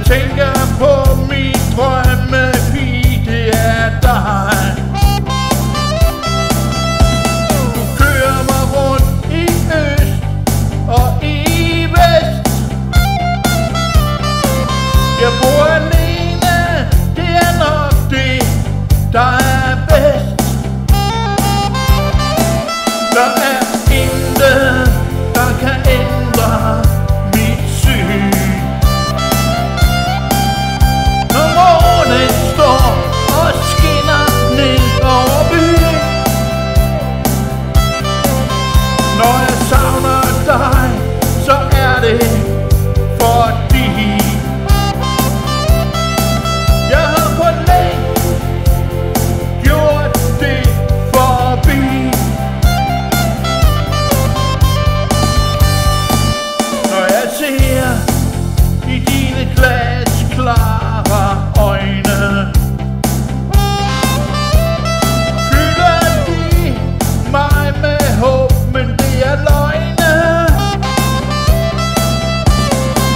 tænker på min drømmepige, det er dig. Du kører mig rundt i øst og i vest. Jeg bor alene, det er nok det, der er bedst. Der er intet, der kan ændre mit syn. Når månen står og skinner ned over byen. Når jeg savner dig, så er det fordi jeg har for længe gjort det forbi. Når jeg ser i dine glasklare øjne, fylder de mig med håb, men det er løgne.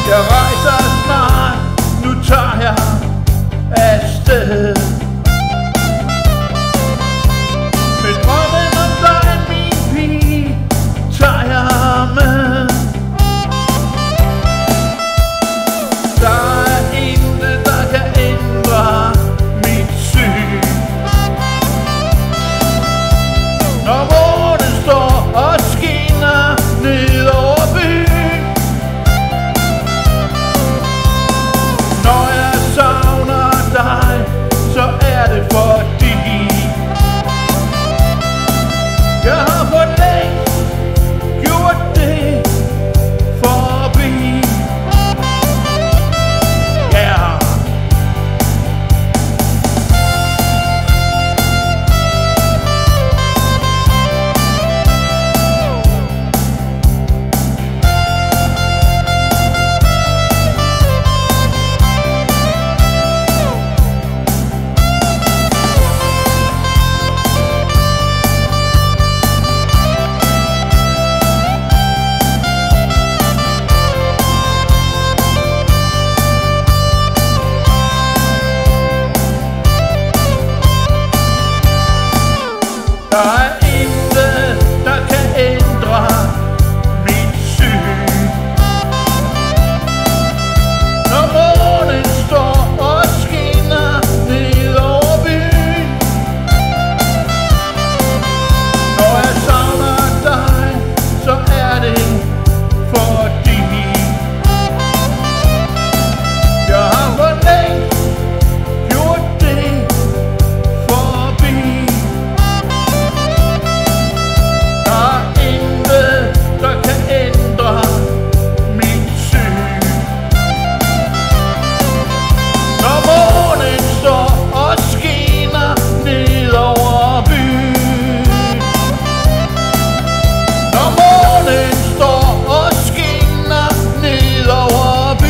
Jeg rejser snart, nu tager jeg afsted. Med drømmen om dig, min pige, tager jeg med. Der er intet, der kan ændre mit syn. Når månen står og skinner ned over byen. Når jeg savner dig, så er det fordi jeg har for længe gjort det forbi. Yeah. Der er intet, der kan ændre mit syn. Når månen står og skinner ned over byen. Når jeg savner dig, så er det fordi jeg har for længe gjort det forbi. Der kan ændre mit syn. Når månen står og skinner ned over byen. Når månen står og skinner ned over byen.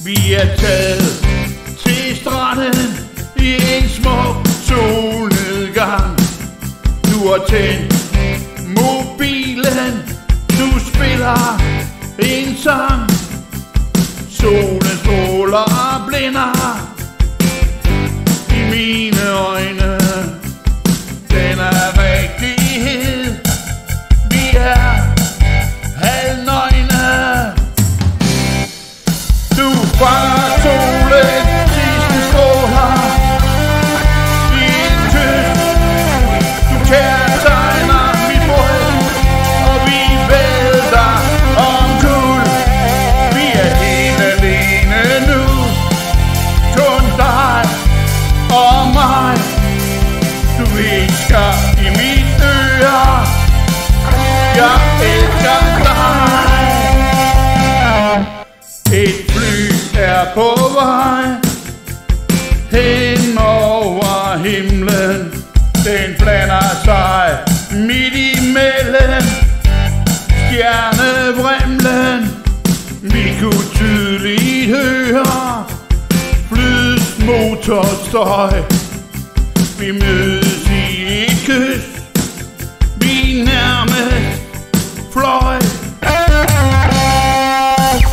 Vi er taget til stranden i en smuk solnedgang. Du har tændt mobilen, du spiller en sang. Solen stråler og blinder i mine øjne. Den er rigtighed, vi er halvnøgne. Du fanger solen sidste stråler i en kyst. Du kærtegner mit bryst, og vi vælter omkuld. Vi er helt alene nu, kun dig og mig. Du visker i mit øre, jeg elsker dig. Et fly er på vej hen over himlen. Den blander motorstøj. Vi mødes i et kys, vi nærmest fløj.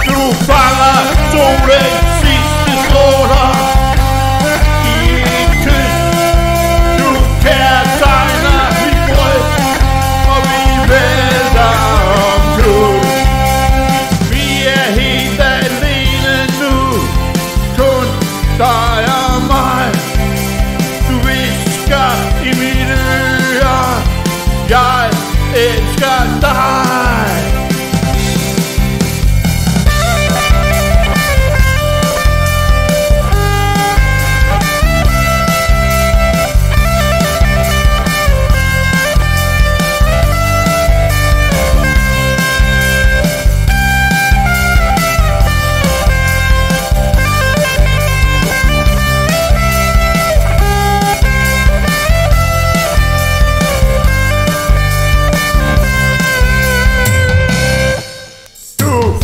Du fanger solens sidste stråler i et kys. Du kærtegner mit bryst, og vi vælter omkuld. Vi er helt alene nu, kun dig og mig. Du hvisker i mine ører, jeg elsker dig.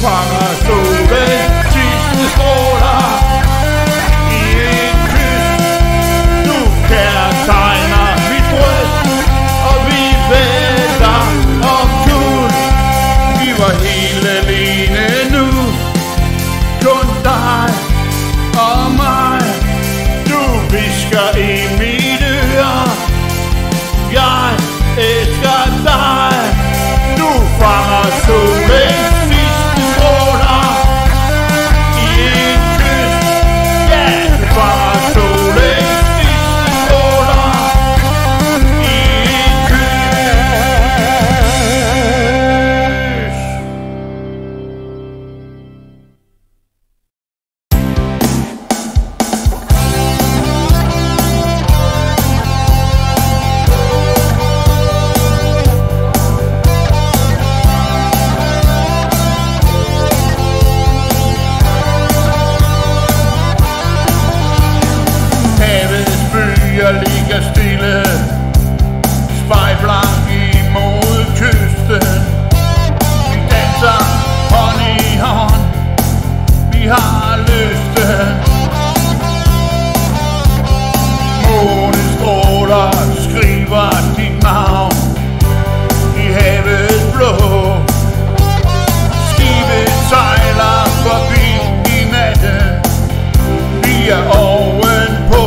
Fanger solens sidste stråler i et kys. Du kærtegner mit bryst, og vi vælter omkuld. Vi var helt alene nu, kun dig og mig. Du hvisker i mit øre, jeg elsker dig. Du fanger solens ligger stille, spejlblank imod kysten. Vi danser hånd i hånd, vi har lysten. Månestråler skriver dit navn i havets blå. Skibet sejler forbi i natten, vi er ovenpå.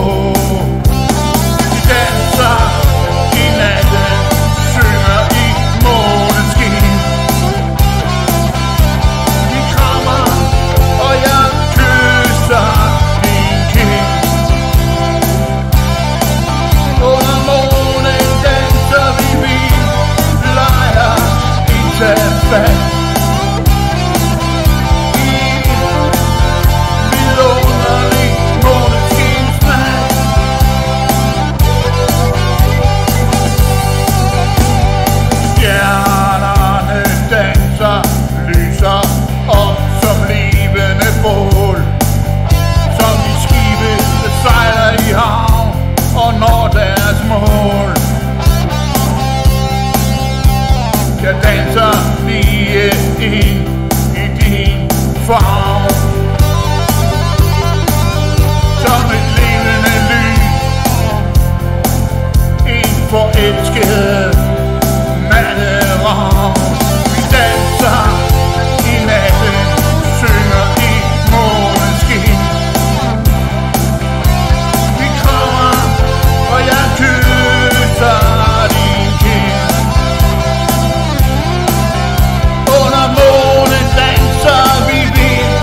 I natten synger i måneskin. Vi krammer, og jeg kysser din kind. Under månen danser vi leger i tafat. I vidunderlig måneskinsnat. Stjernerne danser, lyser op som levende bål. Som de skibe, der sejler i havn og når deres mål. Jeg danser lige ind i din favn. Som et levende lys, en forelsket natteravn. Vi danser i natten, synger i måneskin. Vi krammer, og jeg kysser din kind. Under månen danser vi vild,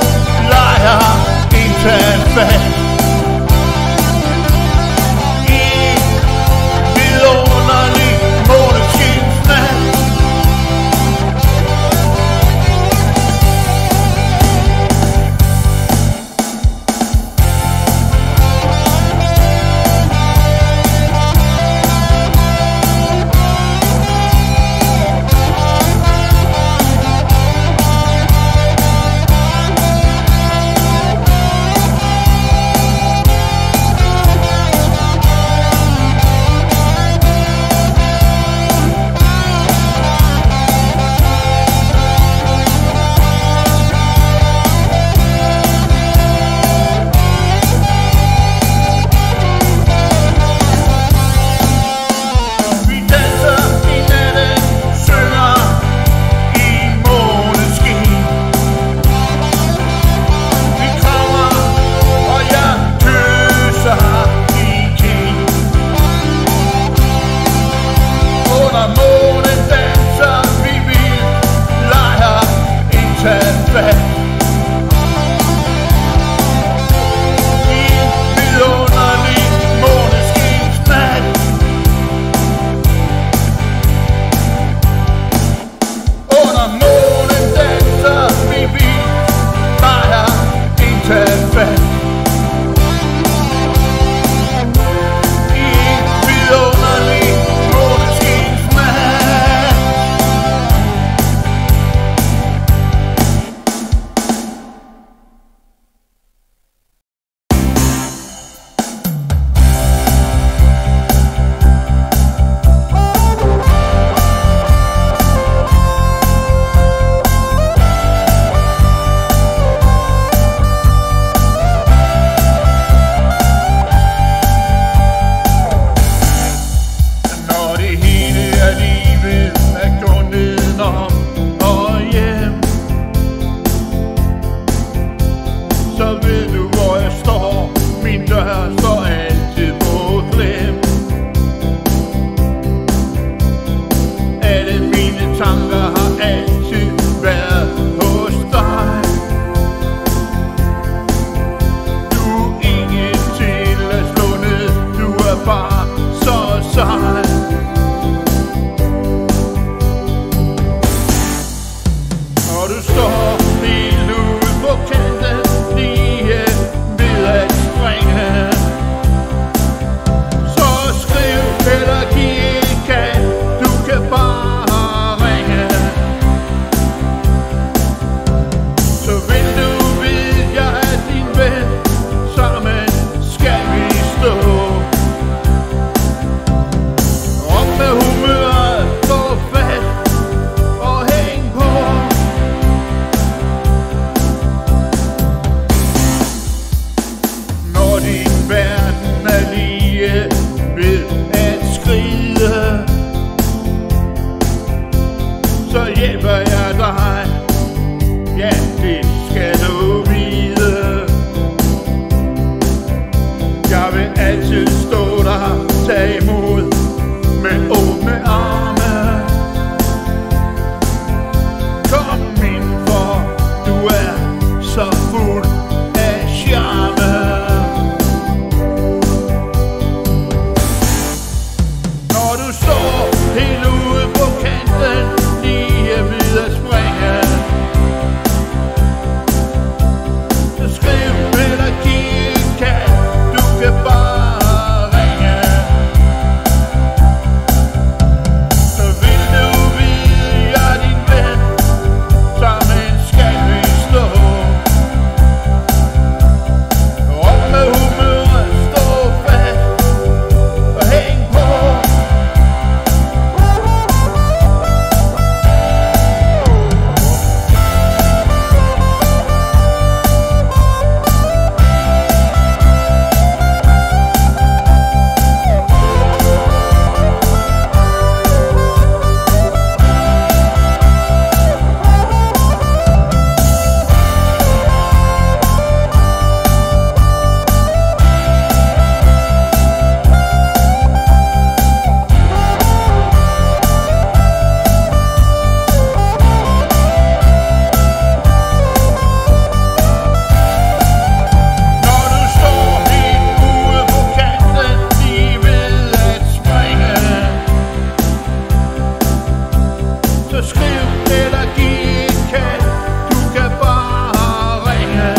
så skriv eller giv et kald. Du kan bare ringe,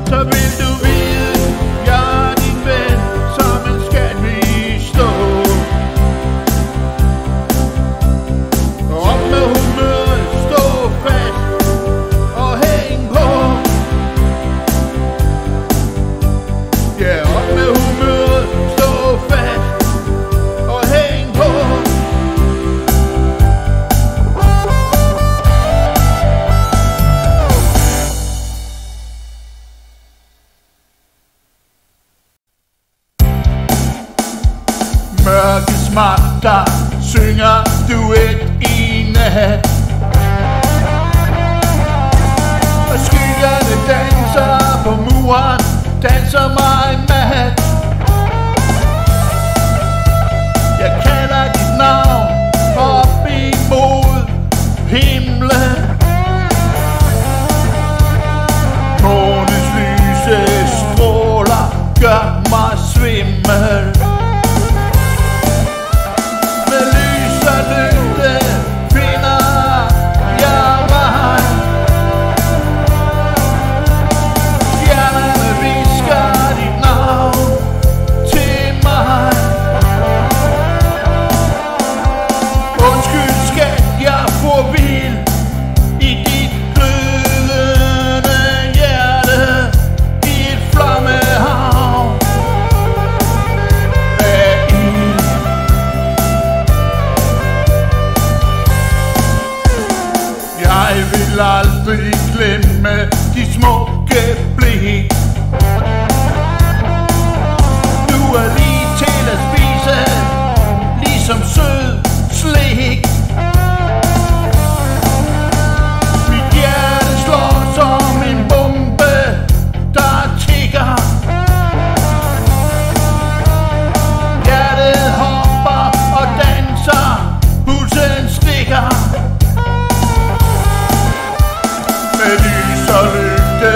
så vil du vide, jeg er din ven. Sammen skal vi stå. Op med humøret, stå fast og hæng på. Ja, op med humøret, stå fast og hæng på. Mørkets magter synger duet i nat, og skyggerne danser på muren, danser mig mat. Jeg kalder dit navn op imod himlen. Månens lyse stråler gør mig svimmel. Med lys og lygte finder jeg vej. Stjernerne hvisker dit navn til mig. Undskyld skat, jeg får vild i dit glødende hjerte, i et flammehav af ild. Jeg vil aldrig glemme de smukke blik. Du er lige til at spise, ligesom sød slik. Mit hjerte slår som en bombe, der tikker. Hjertet hopper og danser, pulsen stikker. Med lys og lygte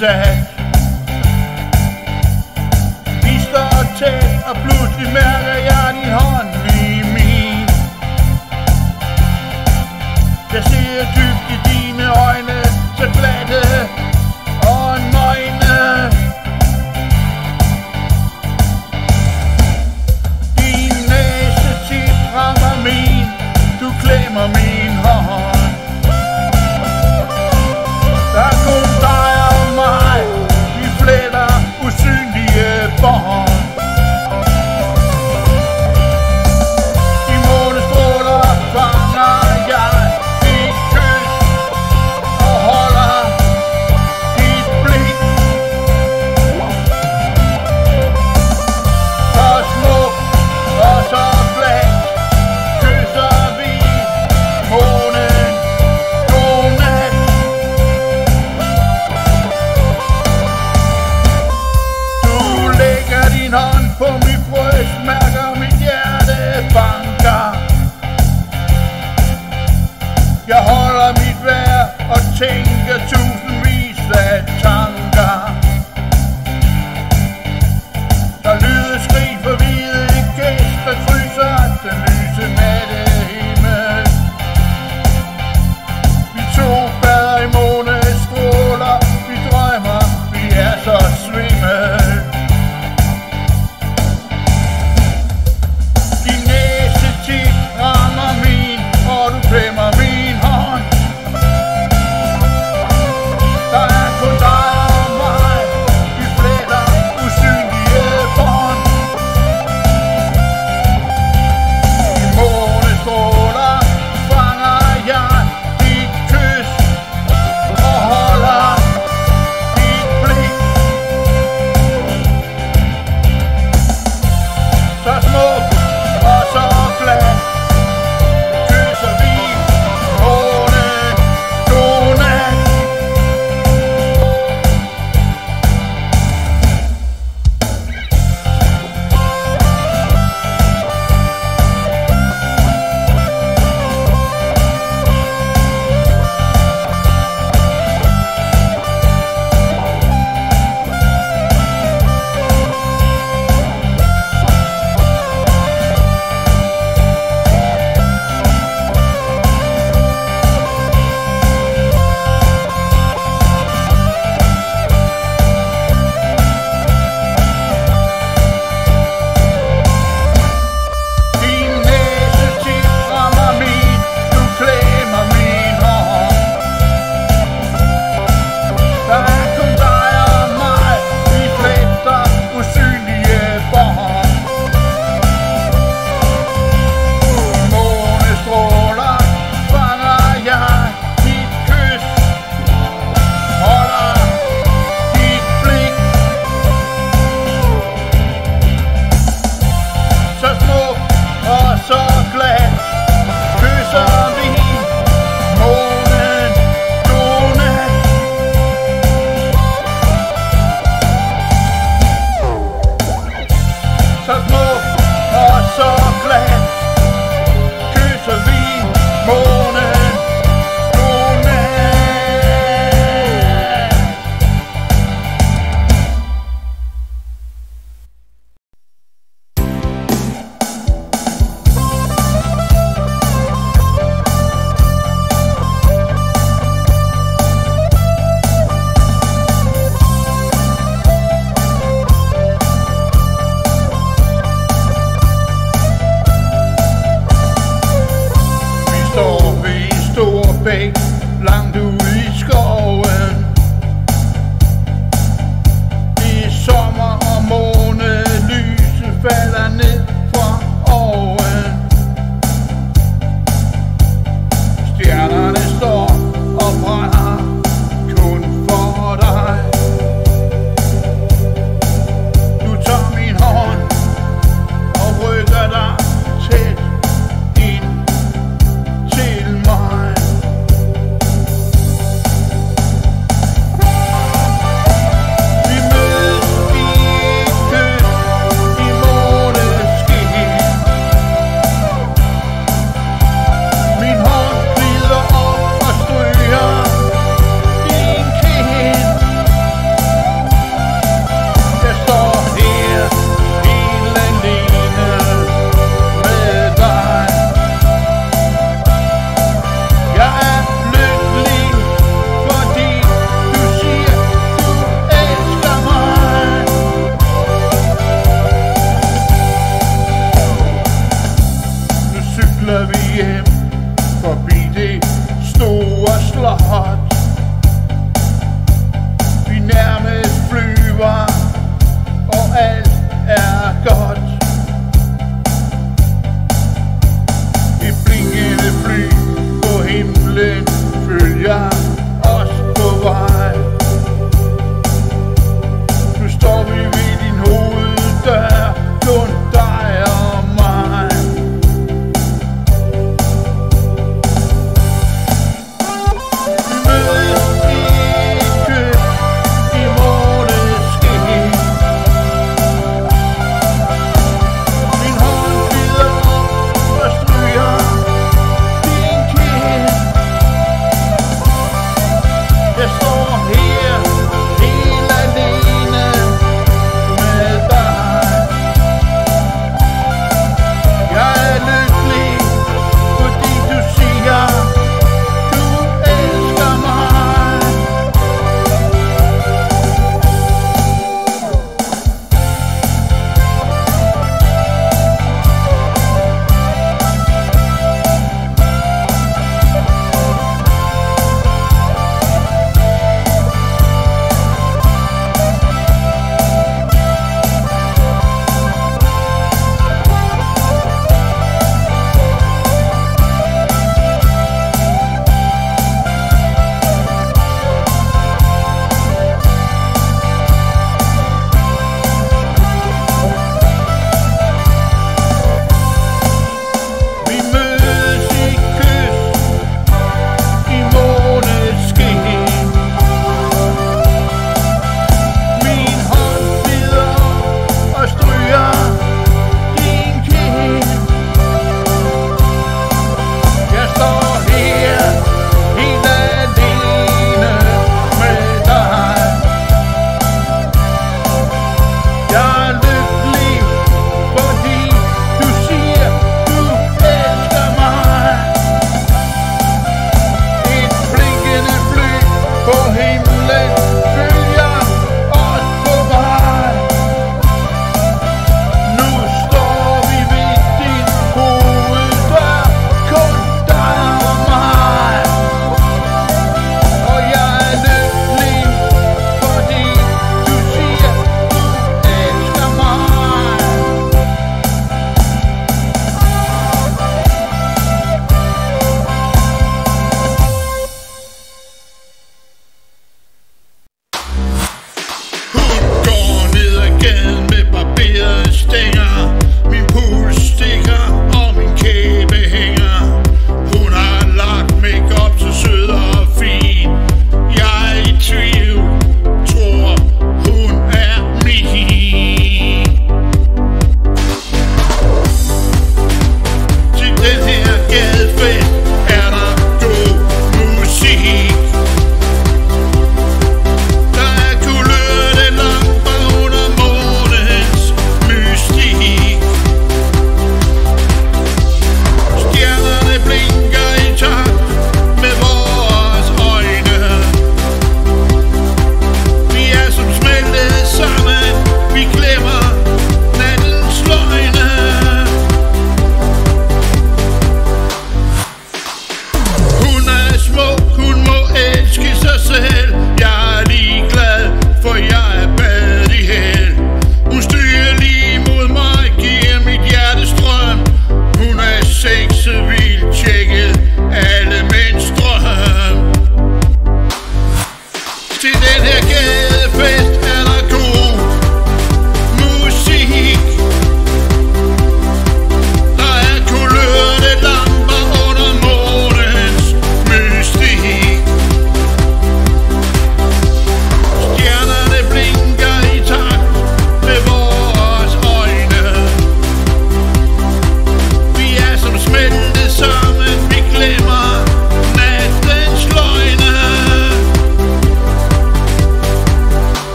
sat. Vi står tæt, og pludselig mærker jeg din hånd i min. Jeg ser dybt i dine øjne, så glatte og nøgne. Din næse tip rammer min, du klemmer min hånd. Der er kun dig og mig, vi fletter usynlige bånd. I månestråler fanger jeg dit kys og holder dit blik. Så smuk og så flat kysser vi månen. Godnat. Du lægger din hånd på mit bryst, mærker mit hjerte banker. Jeg holder mit vejr og tænker